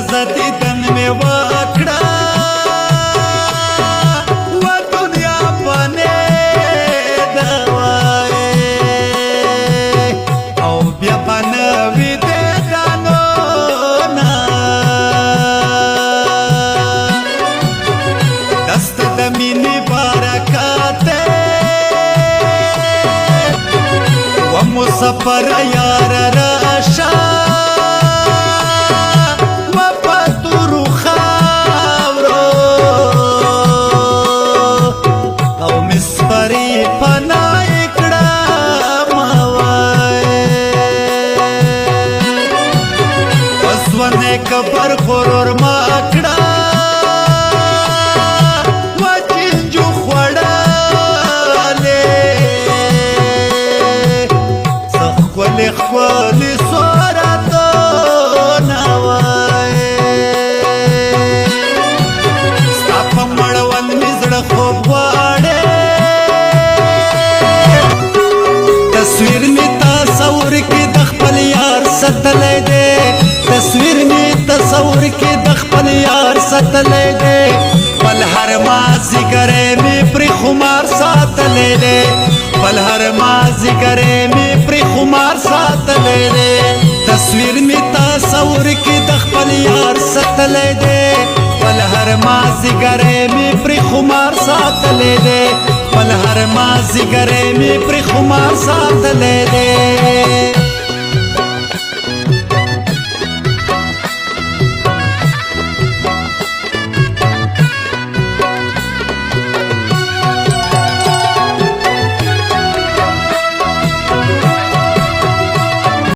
تازه دیدن مې وکړه و دنیا پنې دوایې او بیا به نوي دیدنونه دسته د مینې برکت و مسافر یار راشه کبر غرور ما کړه و چنجو خوړلې څه ښکلې ښکلې صورتونه وایې ستا په مړوند مې زړه خوب غواړې تصویر مې تصور کې د خپل یار ساتلی دی تصویر می تصور کې د خپل یار ساتلی دی بل هر مازیګری مې پرې خمار ساتلی دی بل هر مازیګری مې پرې خمار ساتلی دی تصویر می تصور کې د خپل یار ساتلی دی بل هر مازیګری مې پرې خمار ساتلی دی بل هر مازیګری مې پرې خمار ساتلی دی